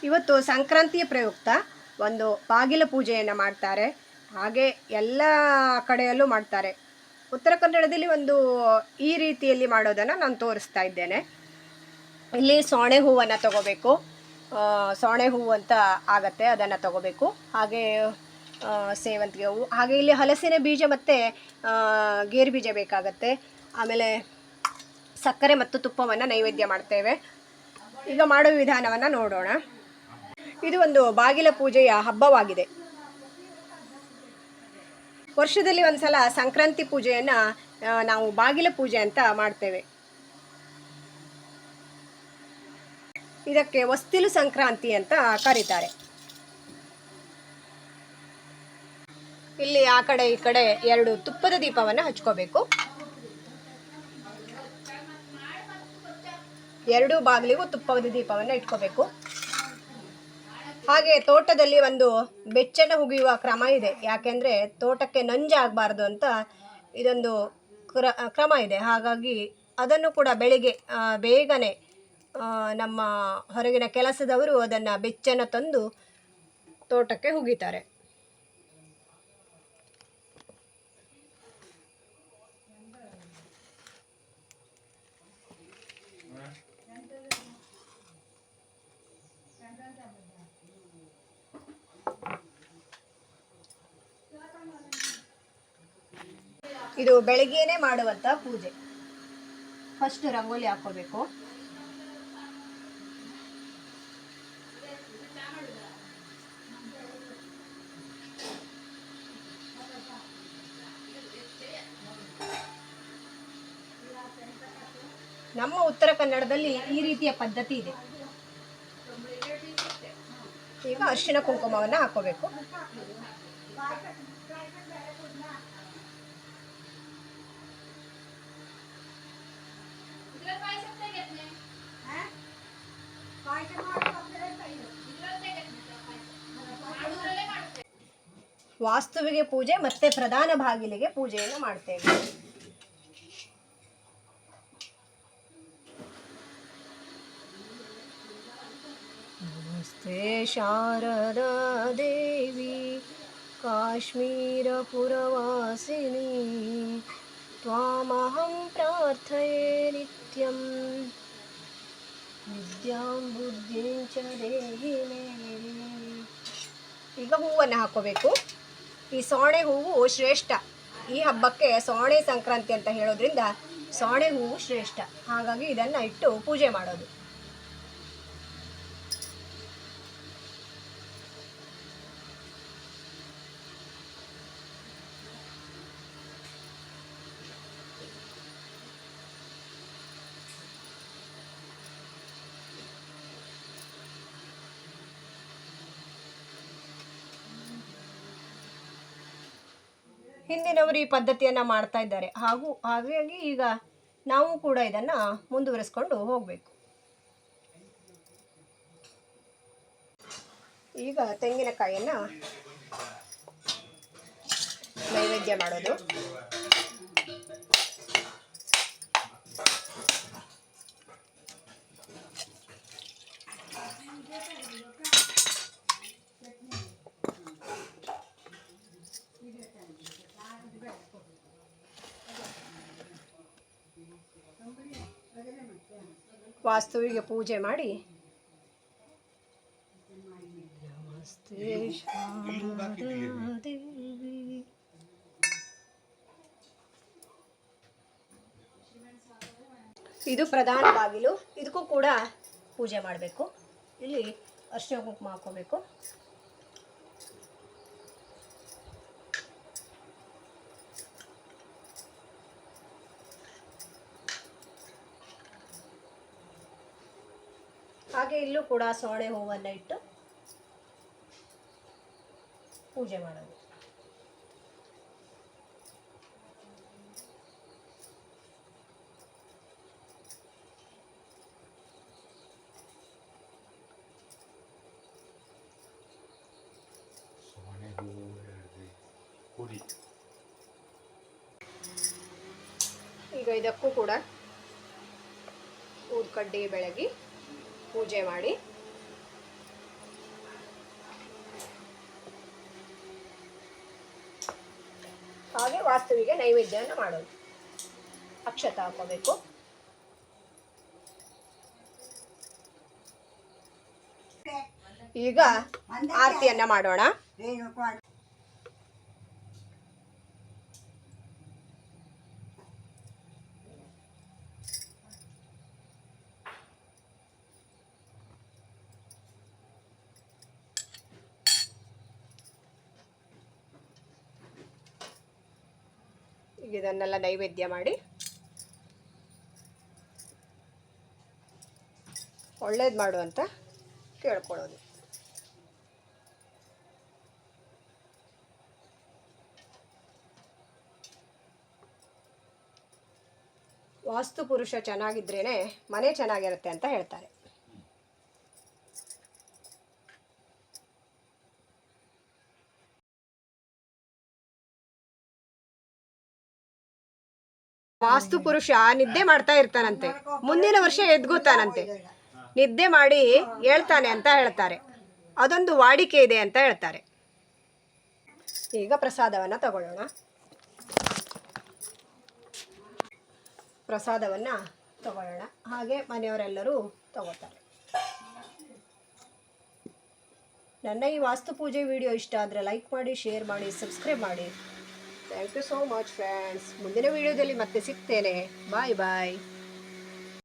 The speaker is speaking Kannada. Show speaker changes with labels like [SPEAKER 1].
[SPEAKER 1] ಇವತ್ತು ಸಂಕ್ರಾಂತಿಯ ಪ್ರಯುಕ್ತ ಒಂದು ಬಾಗಿಲ ಪೂಜೆಯನ್ನು ಮಾಡ್ತಾರೆ. ಹಾಗೆ ಎಲ್ಲ ಕಡೆಯಲ್ಲೂ ಮಾಡ್ತಾರೆ. ಉತ್ತರ ಕನ್ನಡದಲ್ಲಿ ಒಂದು ಈ ರೀತಿಯಲ್ಲಿ ಮಾಡೋದನ್ನು ನಾನು ತೋರಿಸ್ತಾ ಇದ್ದೇನೆ. ಇಲ್ಲಿ ಸೋಣೆ ಹೂವನ್ನು ತಗೋಬೇಕು. ಸೋಣೆ ಹೂವು ಅಂತ ಆಗತ್ತೆ, ಅದನ್ನು ತಗೋಬೇಕು. ಹಾಗೆ ಸೇವಂತಿಗೆ ಹೂವು, ಹಾಗೆ ಇಲ್ಲಿ ಹಲಸಿನ ಬೀಜ ಮತ್ತು ಗೇರು ಬೀಜ ಬೇಕಾಗತ್ತೆ. ಆಮೇಲೆ ಸಕ್ಕರೆ ಮತ್ತು ತುಪ್ಪವನ್ನು ನೈವೇದ್ಯ ಮಾಡ್ತೇವೆ. ಈಗ ಮಾಡೋ ವಿಧಾನವನ್ನು ನೋಡೋಣ. ಇದು ಒಂದು ಬಾಗಿಲ ಪೂಜೆಯ ಹಬ್ಬವಾಗಿದೆ. ವರ್ಷದಲ್ಲಿ ಒಂದ್ಸಲ ಸಂಕ್ರಾಂತಿ ಪೂಜೆಯನ್ನು ನಾವು ಬಾಗಿಲ ಪೂಜೆ ಅಂತ ಮಾಡ್ತೇವೆ. ಇದಕ್ಕೆ ಹೊಸ್ತಿಲು ಸಂಕ್ರಾಂತಿ ಅಂತ ಕರೀತಾರೆ. ಇಲ್ಲಿ ಆ ಕಡೆ ಈ ಕಡೆ 2 ತುಪ್ಪದ ದೀಪವನ್ನು ಹಚ್ಕೋಬೇಕು. 2 ಬಾಗಿಲಿಗೂ ತುಪ್ಪದ ದೀಪವನ್ನು ಇಟ್ಕೋಬೇಕು. ಹಾಗೆ ತೋಟದಲ್ಲಿ ಒಂದು ಬೆಚ್ಚನ ಹುಗಿಯುವ ಕ್ರಮ ಇದೆ. ಯಾಕೆಂದರೆ ತೋಟಕ್ಕೆ ನಂಜಾಗಬಾರ್ದು ಅಂತ ಇದೊಂದು ಕ್ರಮ ಇದೆ. ಹಾಗಾಗಿ ಅದನ್ನು ಕೂಡ ಬೆಳಿಗ್ಗೆ ಬೇಗನೆ ನಮ್ಮ ಹೊರಗಿನ ಕೆಲಸದವರು ಅದನ್ನು ಬೆಚ್ಚನ ತಂದು ತೋಟಕ್ಕೆ ಹುಗಿತಾರೆ. ಇದು ಬೆಳಗ್ಗೆನೇ ಮಾಡುವಂಥ ಪೂಜೆ. ಫಸ್ಟ್ ರಂಗೋಲಿ ಹಾಕೋಬೇಕು. ನಮ್ಮ ಉತ್ತರ ಕನ್ನಡದಲ್ಲಿ ಈ ರೀತಿಯ ಪದ್ಧತಿ ಇದೆ. ಈಗ ಅರಿಶಿನ ಕುಂಕುಮವನ್ನು ಹಾಕೋಬೇಕು. ವಾಸ್ತುವಿಗೆ ಪೂಜೆ ಮತ್ತೆ ಪ್ರಧಾನ ಬಾಗಿಲಿಗೆ ಪೂಜೆಯನ್ನು ಮಾಡ್ತೇವೆ. ನಮಸ್ತೆ ಶಾರದಾ ದೇವಿ ಕಾಶ್ಮೀರ ಪುರವಾಸಿನಿ ತ್ವಾಮಹಂ ಪ್ರಾರ್ಥಯೇ ನಿತ್ಯಂ ವಿದ್ಯಾಂ ಬುದ್ಧಿಂ ಚ ದೇಹಿ ಮೇ. ಈಗ ಹೂವನ್ನು ಹಾಕೋಬೇಕು. ಈ ಸೋಣೆ ಹೂವು ಶ್ರೇಷ್ಠ. ಈ ಹಬ್ಬಕ್ಕೆ ಸೋಣೆ ಸಂಕ್ರಾಂತಿ ಅಂತ ಹೇಳೋದ್ರಿಂದ ಸೋಣೆ ಹೂವು ಶ್ರೇಷ್ಠ. ಹಾಗಾಗಿ ಇದನ್ನು ಇಟ್ಟು ಪೂಜೆ ಮಾಡೋದು. ಹಿಂದಿನವರು ಈ ಪದ್ಧತಿಯನ್ನು ಮಾಡ್ತಾ ಇದ್ದಾರೆ. ಹಾಗಾಗಿ ಈಗ ನಾವು ಕೂಡ ಇದನ್ನು ಮುಂದುವರಿಸ್ಕೊಂಡು ಹೋಗಬೇಕು. ಈಗ ತೆಂಗಿನಕಾಯಿಯನ್ನು ನೈವೇದ್ಯ ಮಾಡೋದು. ವಾಸ್ತುವಿಗೆ ಪೂಜೆ ಮಾಡಿ ನಮಸ್ತೆ ಶಾರದಾ ದೇವಿ. ಇದು ಪ್ರಧಾನ ಬಾಗಿಲು. ಇದಕ್ಕೂ ಕೂಡ ಪೂಜೆ ಮಾಡಬೇಕು. ಇಲ್ಲಿ ಅರಿಶಿನ ಕುಂಕುಮ ಹಾಕೋಬೇಕು. ಹಾಗೆ ಇಲ್ಲೂ ಕೂಡ ಸೋಣೆ ಹೂವನ್ನು ಇಟ್ಟು ಪೂಜೆ ಮಾಡೋದು. ಈಗ ಇದಕ್ಕೂ ಕೂಡ ಊದ್ಕಡ್ಡಿ ಬೆಳಗಿ ಪೂಜೆ ಮಾಡಿ ಹಾಗೆ ವಾಸ್ತುವಿಗೆ ನೈವೇದ್ಯವನ್ನು ಮಾಡೋದು. ಅಕ್ಷತ ಹಾಕೋಬೇಕು. ಈಗ ಆರತಿಯನ್ನ ಮಾಡೋಣ. ಇದನ್ನೆಲ್ಲ ನೈವೇದ್ಯ ಮಾಡಿ ಒಳ್ಳೇದು ಮಾಡು ಅಂತ ಕೇಳ್ಕೊಳ್ಳೋದು. ವಾಸ್ತು ಪುರುಷ ಚೆನ್ನಾಗಿದ್ರೇನೆ ಮನೆ ಚೆನ್ನಾಗಿರುತ್ತೆ ಅಂತ ಹೇಳ್ತಾರೆ. ವಾಸ್ತು ಪುರುಷ ನಿದ್ದೆ ಮಾಡ್ತಾ ಇರ್ತಾನಂತೆ, ಮುಂದಿನ ವರ್ಷ ಎದ್ಗುತ್ತಾನಂತೆ. ನಿದ್ದೆ ಮಾಡಿ ಹೇಳ್ತಾನೆ ಅಂತ ಹೇಳ್ತಾರೆ. ಅದೊಂದು ವಾಡಿಕೆ ಇದೆ ಅಂತ ಹೇಳ್ತಾರೆ. ಈಗ ಪ್ರಸಾದವನ್ನು ತಗೊಳ್ಳೋಣ. ಪ್ರಸಾದವನ್ನು ತಗೊಳ್ಳೋಣ. ಹಾಗೆ ಮನೆಯವರೆಲ್ಲರೂ ತಗೋತಾರೆ. ನನ್ನ ಈ ವಾಸ್ತು ಪೂಜೆ ವಿಡಿಯೋ ಇಷ್ಟ ಆದರೆ ಲೈಕ್ ಮಾಡಿ, ಶೇರ್ ಮಾಡಿ, ಸಬ್ಸ್ಕ್ರೈಬ್ ಮಾಡಿ. Thank you so much friends. ಮುಂದಿನ ವಿಡಿಯೋದಲ್ಲಿ ಮತ್ತೆ ಸಿಗ್ತೇನೆ. ಬಾಯ್ ಬಾಯ್.